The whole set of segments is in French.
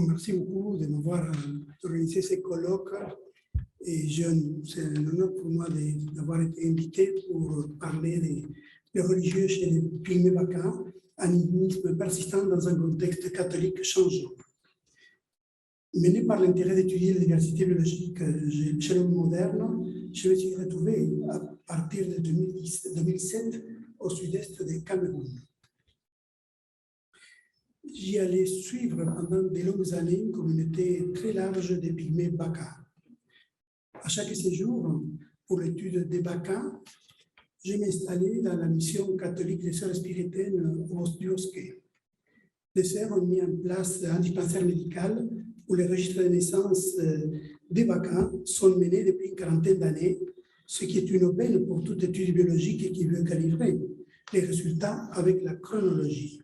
Merci beaucoup de m'avoir organisé ce colloque. Et c'est un honneur pour moi d'avoir été invité pour parler des religieux chez les Pygmées Baka, un animisme persistant dans un contexte catholique changeant. Mené par l'intérêt d'étudier la diversité biologique chez l'homme moderne, je me suis retrouvé à partir de 2007 au sud-est du Cameroun. J'y allais suivre pendant de longues années une communauté très large des Pygmées Baka. À chaque séjour, pour l'étude des Baka, je m'installais dans la mission catholique des sœurs spiritaines du Bosquet. Les sœurs ont mis en place un dispensaire médical où les registres de naissance des Baka sont menés depuis une quarantaine d'années, ce qui est une aubaine pour toute étude biologique qui veut calibrer les résultats avec la chronologie.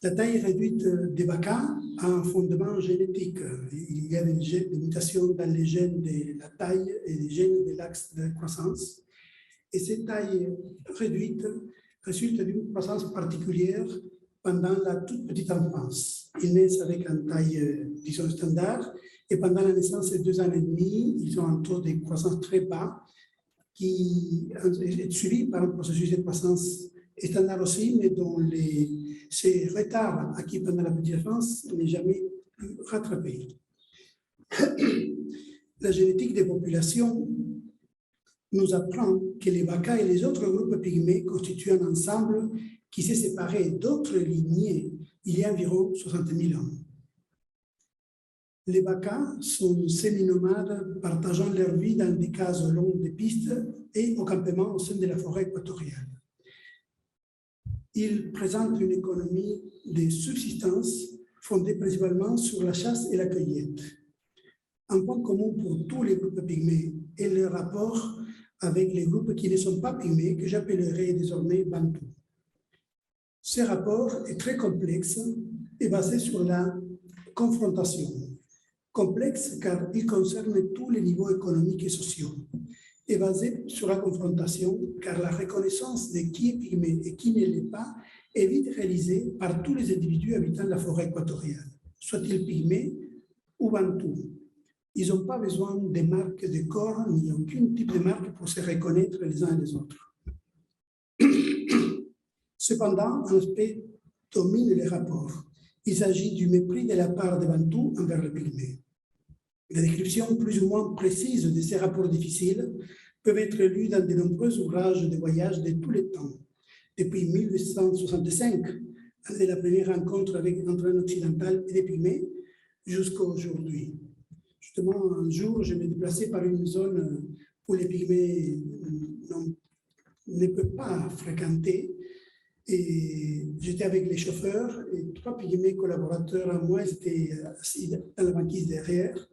La taille réduite des Baka a un fondement génétique. Il y a des mutations dans les gènes de la taille et des gènes de l'axe de croissance. Et cette taille réduite résulte d'une croissance particulière pendant la toute petite enfance. Ils naissent avec une taille, disons, standard, et pendant la naissance de 2 ans et demi, ils ont un taux de croissance très bas qui est suivi par un processus de croissance standard aussi, mais dont ces retards acquis pendant la petite enfance n'est jamais rattrapé. La génétique des populations nous apprend que les Baka et les autres groupes pygmées constituent un ensemble qui s'est séparé d'autres lignées il y a environ 60 000 ans. Les Baka sont semi-nomades partageant leur vie dans des cases au long des pistes et au campement au sein de la forêt équatoriale. Ils présentent une économie de subsistance fondée principalement sur la chasse et la cueillette. Un point commun pour tous les groupes pygmées est le rapport avec les groupes qui ne sont pas pygmées, que j'appellerai désormais bantous. Ce rapport est très complexe et basé sur la confrontation. Complexe car il concerne tous les niveaux économiques et sociaux. Et basé sur la confrontation, car la reconnaissance de qui est pygmée et qui ne l'est pas est vite réalisée par tous les individus habitant la forêt équatoriale, soit-ils pygmées ou bantous. Ils n'ont pas besoin de marques de corps ni aucun type de marque pour se reconnaître les uns et les autres. Cependant, un aspect domine les rapports. Il s'agit du mépris de la part des bantous envers les pygmées. Les descriptions plus ou moins précises de ces rapports difficiles peuvent être lues dans de nombreux ouvrages de voyage de tous les temps, depuis 1865, année de la première rencontre entre un occidental et des pygmées, jusqu'à aujourd'hui. Justement, un jour, je me déplaçais par une zone où les pygmées ne peuvent pas fréquenter, et j'étais avec les chauffeurs, et 3 pygmées collaborateurs à moi étaient assis dans la banquise derrière.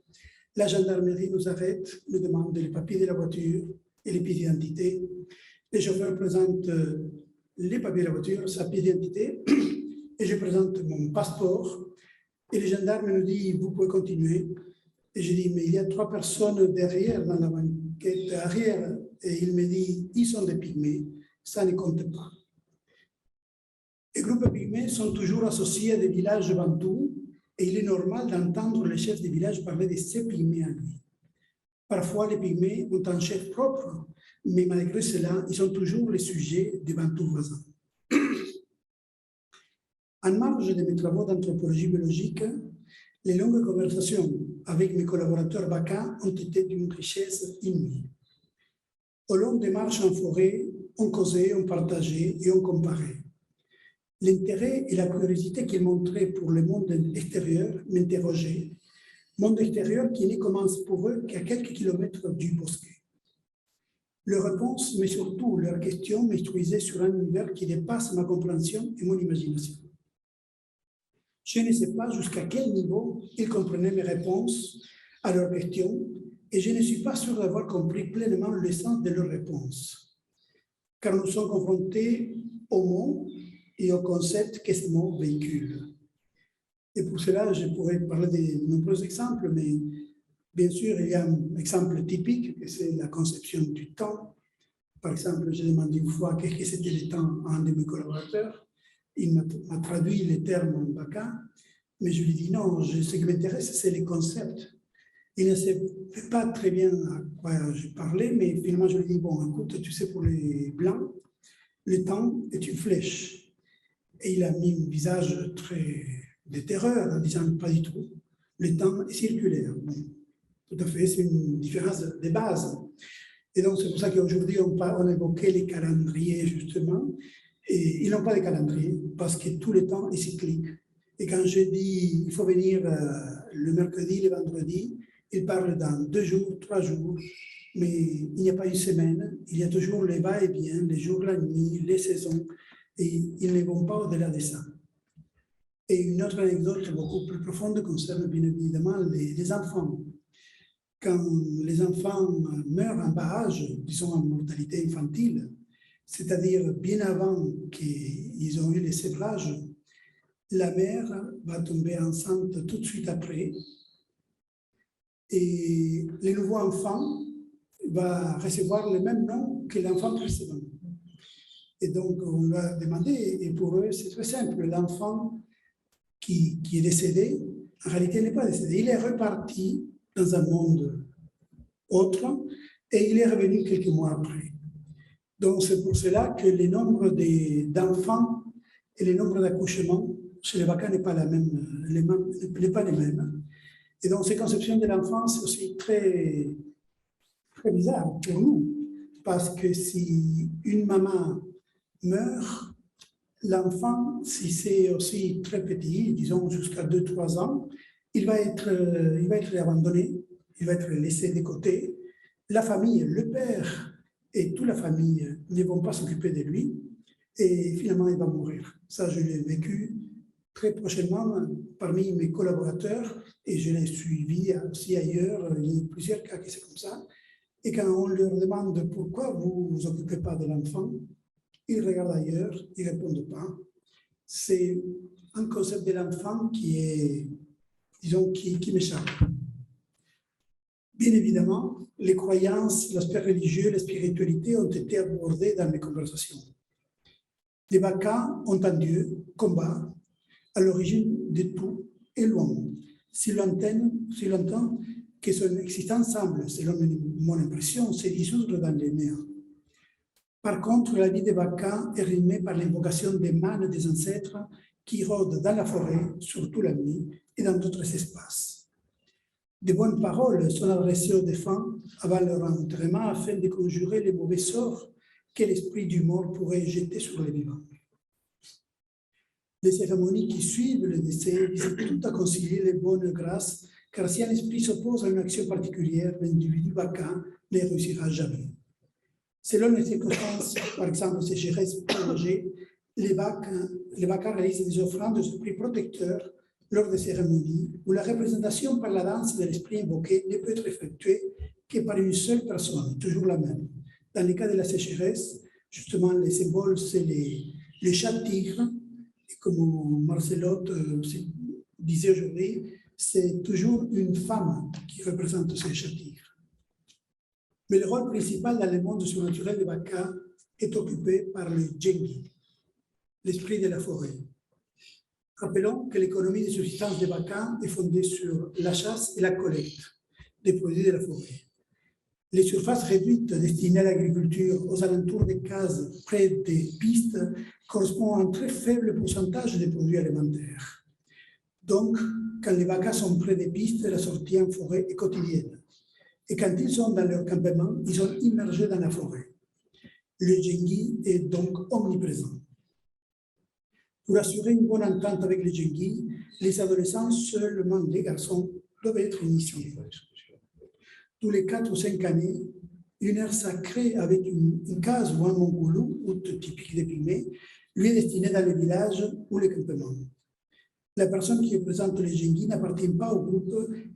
La gendarmerie nous arrête, nous demande les papiers de la voiture et les pièces d'identité. Les chauffeurs présentent les papiers de la voiture, sa pièce d'identité, et je présente mon passeport. Et le gendarme nous dit, vous pouvez continuer. Et je dis, mais il y a 3 personnes derrière, dans la banquette arrière. Et il me dit, ils sont des pygmées, ça ne compte pas. Les groupes pygmées sont toujours associés à des villages bantous, et il est normal d'entendre les chefs des villages parler de ces pygmées à lui. Parfois, les pygmées ont un chef propre, mais malgré cela, ils sont toujours les sujets des bantous voisins. En marge de mes travaux d'anthropologie biologique, les longues conversations avec mes collaborateurs Baka ont été d'une richesse inouïe. Au long des marches en forêt, on causait, on partageait et on comparait. L'intérêt et la curiosité qu'ils montraient pour le monde extérieur m'interrogeaient. Monde extérieur qui ne commence pour eux qu'à quelques kilomètres du bosquet. Leurs réponses, mais surtout leurs questions, m'instruisaient sur un univers qui dépasse ma compréhension et mon imagination. Je ne sais pas jusqu'à quel niveau ils comprenaient mes réponses à leurs questions, et je ne suis pas sûr d'avoir compris pleinement le sens de leurs réponses. Car nous sommes confrontés au mot et au concept que ce mot véhicule. Et pour cela, je pourrais parler de nombreux exemples, mais bien sûr, il y a un exemple typique, c'est la conception du temps. Par exemple, j'ai demandé une fois qu'est-ce que c'était le temps à un de mes collaborateurs. Il m'a traduit les termes en Baka, Mais je lui dis non, ce qui m'intéresse, c'est les concepts. Il ne savait pas très bien à quoi je parlais, mais finalement, je lui dis, bon, écoute, tu sais, pour les Blancs, le temps est une flèche. Et il a mis un visage très de terreur en disant, pas du tout, le temps est circulaire. Bon, tout à fait, c'est une différence de base. Et donc, c'est pour ça qu'aujourd'hui, on évoquait les calendriers, justement, et ils n'ont pas de calendrier, parce que tout le temps est cyclique. Et quand je dis, il faut venir le mercredi, le vendredi, ils parlent dans 2 jours, 3 jours, mais il n'y a pas une semaine, il y a toujours les va-et-vient, les jours, la nuit, les saisons, et ils ne vont pas au-delà de ça. Et une autre anecdote beaucoup plus profonde concerne bien évidemment les enfants. Quand les enfants meurent en bas âge, disons en mortalité infantile, c'est-à-dire bien avant qu'ils ont eu les sévrages, la mère va tomber enceinte tout de suite après et le nouveau enfant va recevoir le même nom que l'enfant précédent. Et donc, on va demander, et pour eux, c'est très simple, l'enfant qui est décédé, en réalité, il n'est pas décédé, il est reparti dans un monde autre et il est revenu quelques mois après. Donc, c'est pour cela que le nombre d'enfants et le nombre d'accouchements chez les Vakans n'est pas pas les mêmes. Et donc, ces conceptions de l'enfance, c'est aussi très, très bizarre pour nous, parce que si une maman meurt, l'enfant, si c'est aussi très petit, disons jusqu'à 2-3 ans, il va être abandonné, il va être laissé de côté. La famille, le père et toute la famille ne vont pas s'occuper de lui et finalement il va mourir. Ça, je l'ai vécu très prochainement parmi mes collaborateurs et je l'ai suivi aussi ailleurs. Il y a plusieurs cas qui sont comme ça. Et quand on leur demande pourquoi vous ne vous occupez pas de l'enfant, ils regardent ailleurs, ils ne répondent pas. C'est un concept de l'enfant qui est, disons, qui m'échappe. Bien évidemment, les croyances, l'aspect religieux, la spiritualité ont été abordés dans mes conversations. Les Vakans ont un Dieu, combat, à l'origine de tout et loin. Si l'entend que son existence semble, selon mon impression, se dissoudre dans les néants. Par contre, la vie des Vakans est rythmée par l'invocation des mânes des ancêtres qui rôdent dans la forêt, surtout la nuit, et dans d'autres espaces. De bonnes paroles sont adressées aux défunts avant leur enterrement afin de conjurer les mauvais sorts que l'esprit du mort pourrait jeter sur les vivants. Les cérémonies qui suivent le décès visent tout à concilier les bonnes grâces, car si un esprit s'oppose à une action particulière, l'individu Vakan ne réussira jamais. Selon les circonstances, par exemple sécheresse prolongée, les Vakans réalisent des offrandes aux esprits protecteurs lors des cérémonies où la représentation par la danse de l'esprit invoqué ne peut être effectuée que par une seule personne, toujours la même. Dans le cas de la sécheresse, justement, les symboles, c'est les chats tigres, et comme Marcelotte disait aujourd'hui, c'est toujours une femme qui représente ces chats tigres. Mais le rôle principal dans le monde surnaturel des Vakans est occupé par le Djengi, l'esprit de la forêt. Rappelons que l'économie de subsistance des Vakans est fondée sur la chasse et la collecte des produits de la forêt. Les surfaces réduites destinées à l'agriculture aux alentours des cases près des pistes correspondent à un très faible pourcentage des produits alimentaires. Donc, quand les Vakans sont près des pistes, la sortie en forêt est quotidienne. Et quand ils sont dans leur campement, ils sont immergés dans la forêt. Le Djengi est donc omniprésent. Pour assurer une bonne entente avec les Djengi, les adolescents, seulement les garçons, doivent être initiés. Tous les 4 ou 5 années, une heure sacrée avec une case ou un mongoulou, ou typique des Pygmées, lui est destinée dans le village ou le campement. La personne qui représente les Djengi n'appartient pas au groupe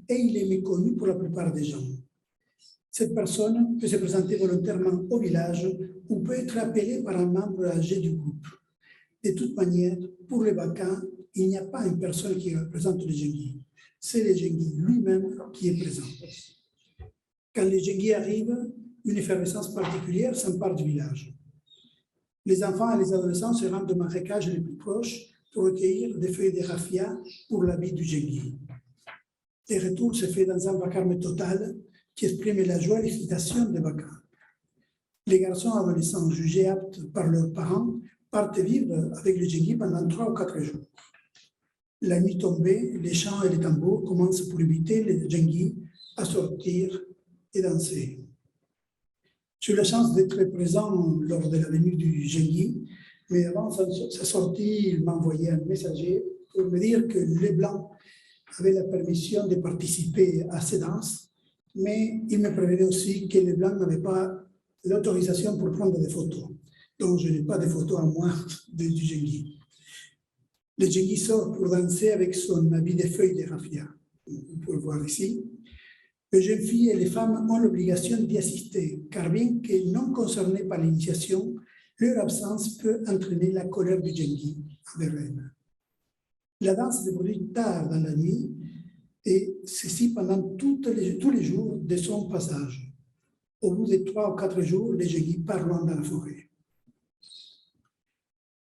et il est méconnu pour la plupart des gens. Cette personne peut se présenter volontairement au village ou peut être appelée par un membre âgé du groupe. De toute manière, pour les Vakans, il n'y a pas une personne qui représente les Djengi. C'est le Djengi lui-même qui est présent. Quand les Djengi arrivent, une effervescence particulière s'empare du village. Les enfants et les adolescents se rendent au marécage les plus proches pour recueillir des feuilles de raffia pour l'habit du Djengui. Le retour se fait dans un vacarme total qui exprime la joie et l'excitation des vacances. Les garçons adolescents jugés aptes par leurs parents partent vivre avec le Djengui pendant 3 ou 4 jours. La nuit tombée, les chants et les tambours commencent pour inviter les Djengui à sortir et danser. J'ai eu la chance d'être présent lors de la venue du Djengui, mais avant sa sortie, il m'a envoyé un messager pour me dire que les Blancs avaient la permission de participer à ces danses, mais il me prévenait aussi que les Blancs n'avaient pas l'autorisation pour prendre des photos. Donc, je n'ai pas de photos à moi du Djengui. Le Djengui sort pour danser avec son habit de feuilles de raffia. Vous pouvez le voir ici. Les jeunes filles et les femmes ont l'obligation d'y assister, car bien que non concernées par l'initiation, leur absence peut entraîner la colère du Djengui envers elles. La danse se produit tard dans la nuit, et ceci pendant tous les jours de son passage. Au bout de 3 ou 4 jours, les Djengui partent loin dans la forêt.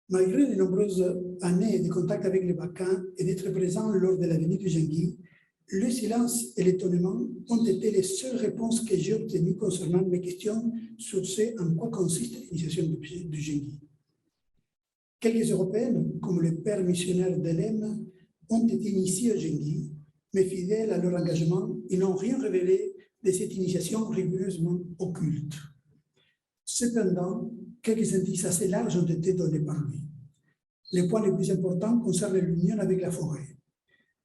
Malgré les nombreuses années de contact avec les Bakans et d'être présent lors de la venue du Djengui, le silence et l'étonnement ont été les seules réponses que j'ai obtenues concernant mes questions sur ce en quoi consiste l'initiation du Djengui. Quelques Européennes, comme le père missionnaire d'Hélène, ont été initiées au Djengui, mais fidèles à leur engagement, ils n'ont rien révélé de cette initiation rigoureusement occulte. Cependant, quelques indices assez larges ont été donnés par lui. Les points les plus importants concernent l'union avec la forêt.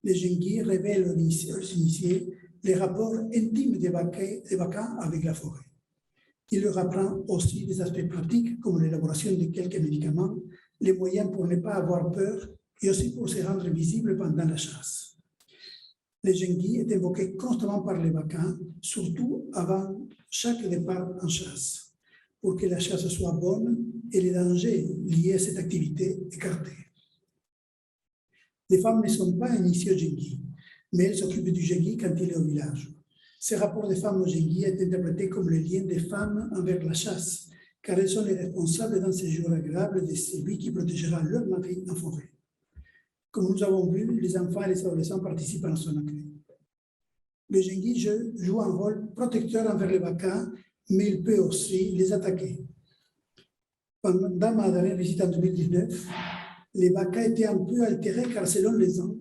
Les Djengui révèlent aux initiés les rapports intimes des Bakans avec la forêt. Il leur apprend aussi des aspects pratiques comme l'élaboration de quelques médicaments, les moyens pour ne pas avoir peur et aussi pour se rendre visible pendant la chasse. Le Djengui est évoqué constamment par les Bakans, surtout avant chaque départ en chasse, pour que la chasse soit bonne et les dangers liés à cette activité écartés. Les femmes ne sont pas initiées au Djengui, mais elles s'occupent du Djengui quand il est au village. Ce rapport des femmes au Djengui est interprété comme le lien des femmes envers la chasse, car elles sont les responsables d'un séjour agréable de celui qui protégera leur mari en forêt. Comme nous avons vu, les enfants et les adolescents participent à son accueil. Le Djengui joue un rôle protecteur envers les Bakans, mais il peut aussi les attaquer. Pendant ma dernière visite en 2019, les Bakans étaient un peu altérés car selon les uns,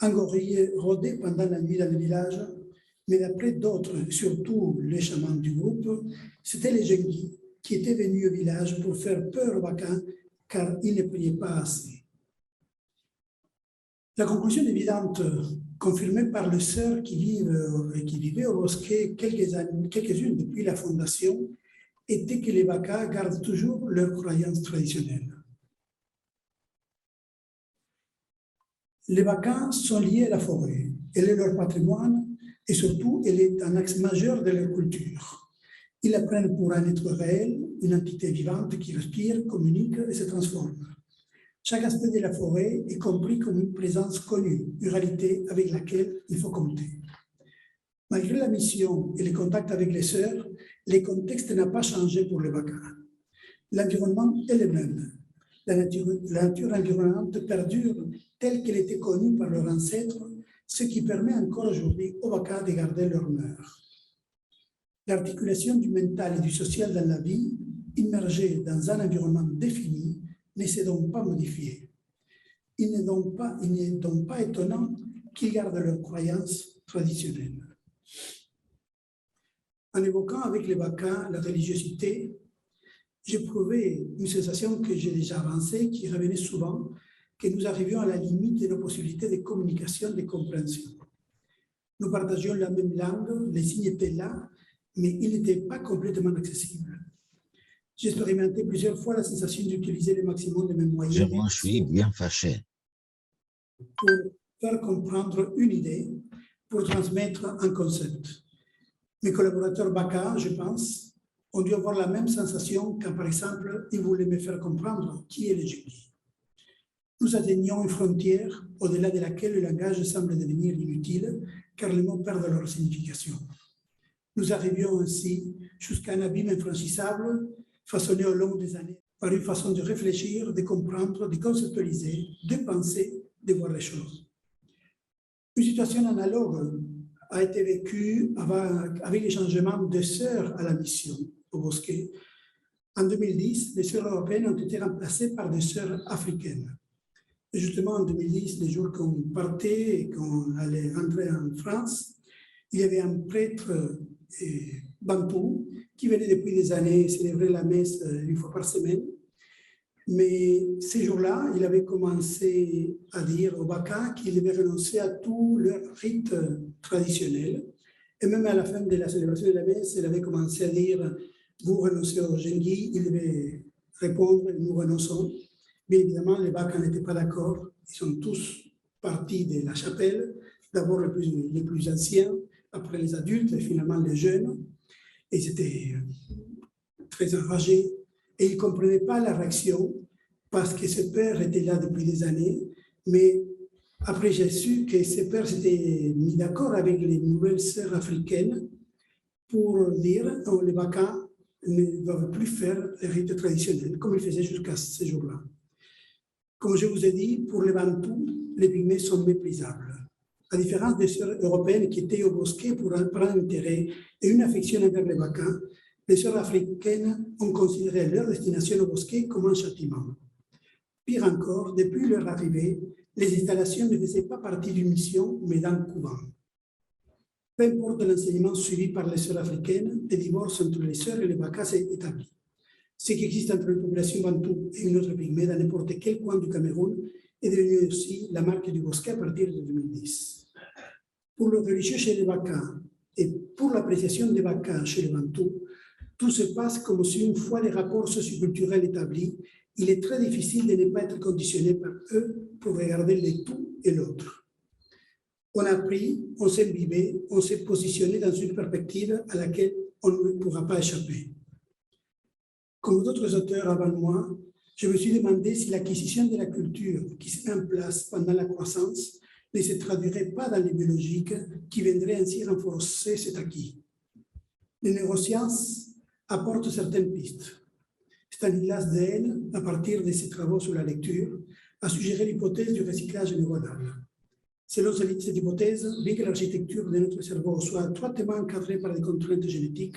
un gorille rôdait pendant la nuit dans le village, mais d'après d'autres, surtout les chamans du groupe, c'était les Djengui qui étaient venus au village pour faire peur aux Bakans car ils ne priaient pas assez. La conclusion évidente, confirmée par les sœurs qui vivaient au bosquet quelques-unes depuis la fondation, était que les Bakans gardent toujours leurs croyances traditionnelles. Les Bakans sont liés à la forêt, elle est leur patrimoine et surtout elle est un axe majeur de leur culture. Ils la prennent pour un être réel, une entité vivante qui respire, communique et se transforme. Chaque aspect de la forêt est compris comme une présence connue, une réalité avec laquelle il faut compter. Malgré la mission et les contacts avec les sœurs, le contexte n'a pas changé pour les Bakans. L'environnement est le même. La nature environnante perdure telle qu'elle était connue par leurs ancêtres, ce qui permet encore aujourd'hui aux Bakans de garder leurs mœurs. L'articulation du mental et du social dans la vie, immergée dans un environnement défini, ne s'est donc pas modifiée. Il n'est donc pas étonnant qu'ils gardent leurs croyances traditionnelles. En évoquant avec les Bakans la religiosité, j'éprouvais une sensation que j'ai déjà avancée, qui revenait souvent, que nous arrivions à la limite de nos possibilités de communication, de compréhension. Nous partagions la même langue, les signes étaient là, mais ils n'étaient pas complètement accessibles. J'ai expérimenté plusieurs fois la sensation d'utiliser le maximum de mes moyens. Je m'en suis bien fâché. Pour faire comprendre une idée, pour transmettre un concept. Mes collaborateurs Bakans, je pense, ont dû avoir la même sensation quand, par exemple, ils voulaient me faire comprendre qui est le Djengui. Nous atteignions une frontière au-delà de laquelle le langage semble devenir inutile, car les mots perdent leur signification. Nous arrivions ainsi jusqu'à un abîme infranchissable, façonné au long des années. par une façon de réfléchir, de comprendre, de conceptualiser, de penser, de voir les choses. Une situation analogue a été vécue avec les changements de sœurs à la mission au Bosquet. En 2010, les sœurs européennes ont été remplacées par des sœurs africaines. Et justement, en 2010, les jours qu'on partait et qu'on allait rentrer en France, il y avait un prêtre bantou qui venait depuis des années célébrer la messe une fois par semaine. Mais ces jours-là, il avait commencé à dire aux Baka qu'il devait renoncer à tous leurs rites traditionnels. Et même à la fin de la célébration de la messe, il avait commencé à dire « Vous renoncez au Jengui », il devait répondre « Nous renonçons ». Bien évidemment, les Baka n'étaient pas d'accord. Ils sont tous partis de la chapelle, d'abord les plus anciens, après les adultes et finalement les jeunes. Et ils étaient très enragés. Et ils ne comprenaient pas la réaction parce que ce père était là depuis des années. Mais après, j'ai su que ce père s'était mis d'accord avec les nouvelles sœurs africaines pour dire que les Baka ne doivent plus faire les rites traditionnels, comme ils faisaient jusqu'à ce jour-là. Comme je vous ai dit, pour les Bantous, les Pygmées sont méprisables. À différence des sœurs européennes qui étaient au Bosquet pour prendre un intérêt et une affection envers les Baka, les sœurs africaines ont considéré leur destination au Bosquet comme un châtiment. Pire encore, depuis leur arrivée, les installations ne faisaient pas partie d'une mission, mais d'un couvent. Peu importe l'enseignement suivi par les sœurs africaines, le divorce entre les sœurs et les Baka s'est établi. Ce qui existe entre une population bantoue et une autre pygmée dans n'importe quel coin du Cameroun est devenu aussi la marque du Bosquet à partir de 2010. Pour le religieux chez les Baka et pour l'appréciation des Baka chez les Bantous, tout se passe comme si une fois les rapports socioculturels établis, il est très difficile de ne pas être conditionné par eux pour regarder le tout et l'autre. On a appris, on s'est imbibé, on s'est positionné dans une perspective à laquelle on ne pourra pas échapper. Comme d'autres auteurs avant moi, je me suis demandé si l'acquisition de la culture qui se met en place pendant la croissance ne se traduirait pas dans les biologiques qui viendraient ainsi renforcer cet acquis. Les neurosciences apportent certaines pistes. Stanislas Dehaene, à partir de ses travaux sur la lecture, a suggéré l'hypothèse du recyclage neuronal. Selon cette hypothèse, bien que l'architecture de notre cerveau soit étroitement encadrée par des contraintes génétiques,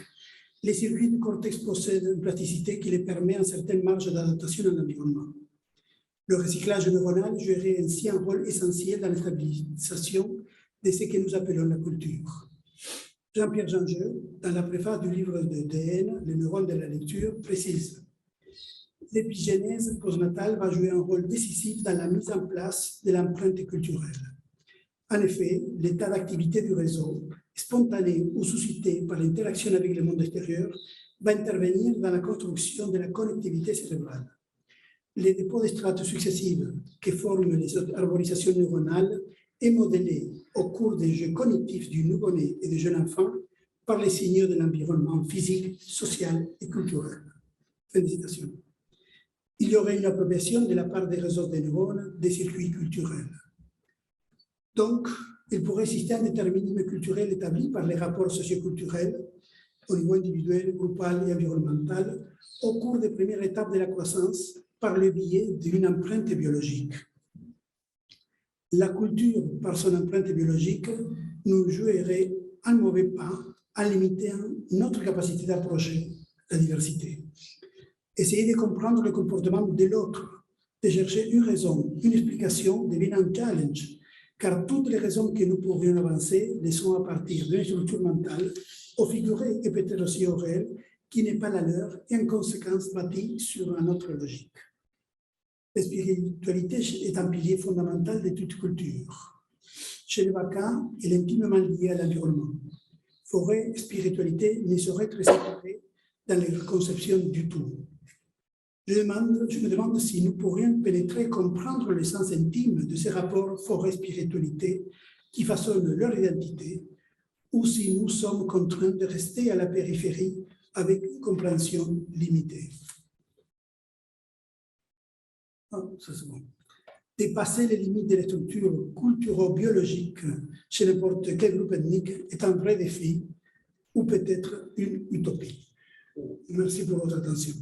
les circuits du cortex possèdent une plasticité qui les permet une certaine marge d'adaptation à l'environnement. Le recyclage neuronal jouerait ainsi un rôle essentiel dans la stabilisation de ce que nous appelons la culture. Jean-Pierre Jangeux, dans la préface du livre de Dehaene, Les neurones de la lecture, précise « L'épigénèse postnatale va jouer un rôle décisif dans la mise en place de l'empreinte culturelle. En effet, l'état d'activité du réseau, spontané ou suscité par l'interaction avec le monde extérieur, va intervenir dans la construction de la connectivité cérébrale. Les dépôts de strates successives que forment les arborisations neuronales est modélé au cours des jeux cognitifs du nouveau-né et du jeune enfant par les signaux de l'environnement physique, social et culturel. » Fin de citation. Il y aurait une appropriation de la part des réseaux des neurones des circuits culturels. Donc, il pourrait exister un déterminisme culturel établi par les rapports socioculturels au niveau individuel, groupal et environnemental au cours des premières étapes de la croissance par le biais d'une empreinte biologique. La culture, par son empreinte biologique, nous jouerait un mauvais pas en limitant notre capacité d'approcher la diversité. Essayer de comprendre le comportement de l'autre, de chercher une raison, une explication devient un challenge, car toutes les raisons que nous pourrions avancer le sont à partir d'une structure mentale, au figuré et peut-être aussi au réel, qui n'est pas la leur et en conséquence bâtie sur une autre logique. La spiritualité est un pilier fondamental de toute culture. Chez les Baka, elle est intimement liée à l'environnement. Forêt et spiritualité ne sauraient être séparées dans les conceptions du tout. Je me demande si nous pourrions pénétrer et comprendre le sens intime de ces rapports forêt-spiritualité qui façonnent leur identité, ou si nous sommes contraints de rester à la périphérie avec une compréhension limitée. Oh, ça c'est bon. Dépasser les limites de la structure culturo-biologique chez n'importe quel groupe ethnique est un vrai défi ou peut-être une utopie. Merci pour votre attention.